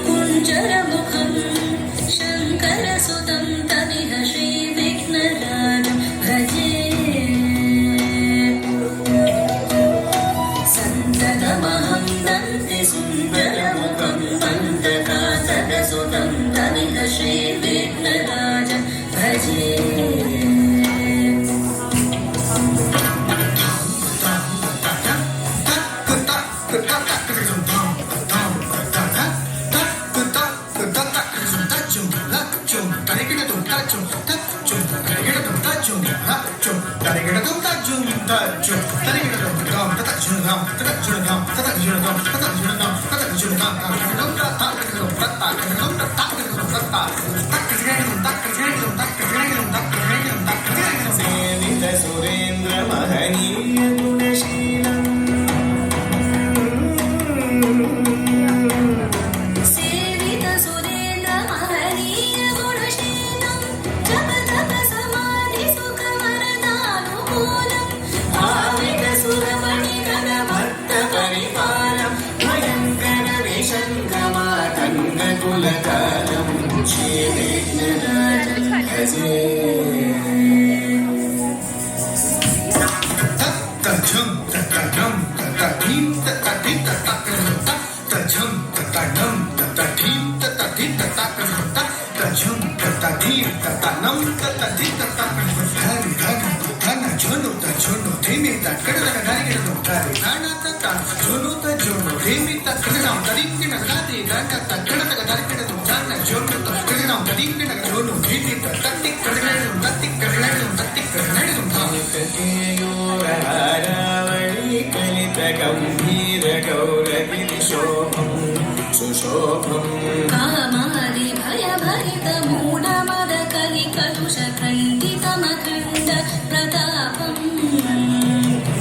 कुञ्जरमुखं शङ्करसुतं तदिह श्रीविघ्नराजं भजे सन्ततमहं दन्तिसुन्दरमुखं वन्दकातदसुतं तदिह श्रीविघ्नराजं भजे सुरेन्द्र महनीय गुणशीलम् सेवित सुरेन्द्र महनीय गुणशीलं जप तप समाधि सुख वरदानुकूलं भावित सुरमणिगण भक्त परिपालं भयङ्कर विशङ्कमातङ्ग कुलकालं श्रीविघ्नराजं भजे गंभीर गौरगिरिशोभं सुशोभं कामादि भय भरित मूढ मद कलि कलुष खण्डितमखण्ड प्रतापं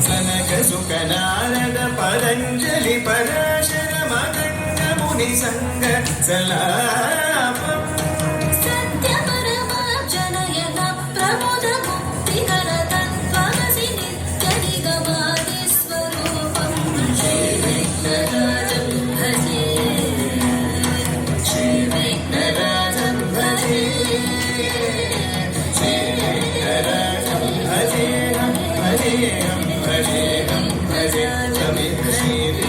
सनक सुख नारद पतञ्जलि पराशर मकण्ड मुनि संग सलापम् सत्य परमार्जनयन प्रमोद मुक्तिकर तत्त्वमसि नित्य निगमादि स्वरूपं श्रीविघ्नराजं भजे श्रीविघ्नराजं भजे श्रीविघ्नराजं भजेऽहं भजेऽहं भजेऽहं भजे श्री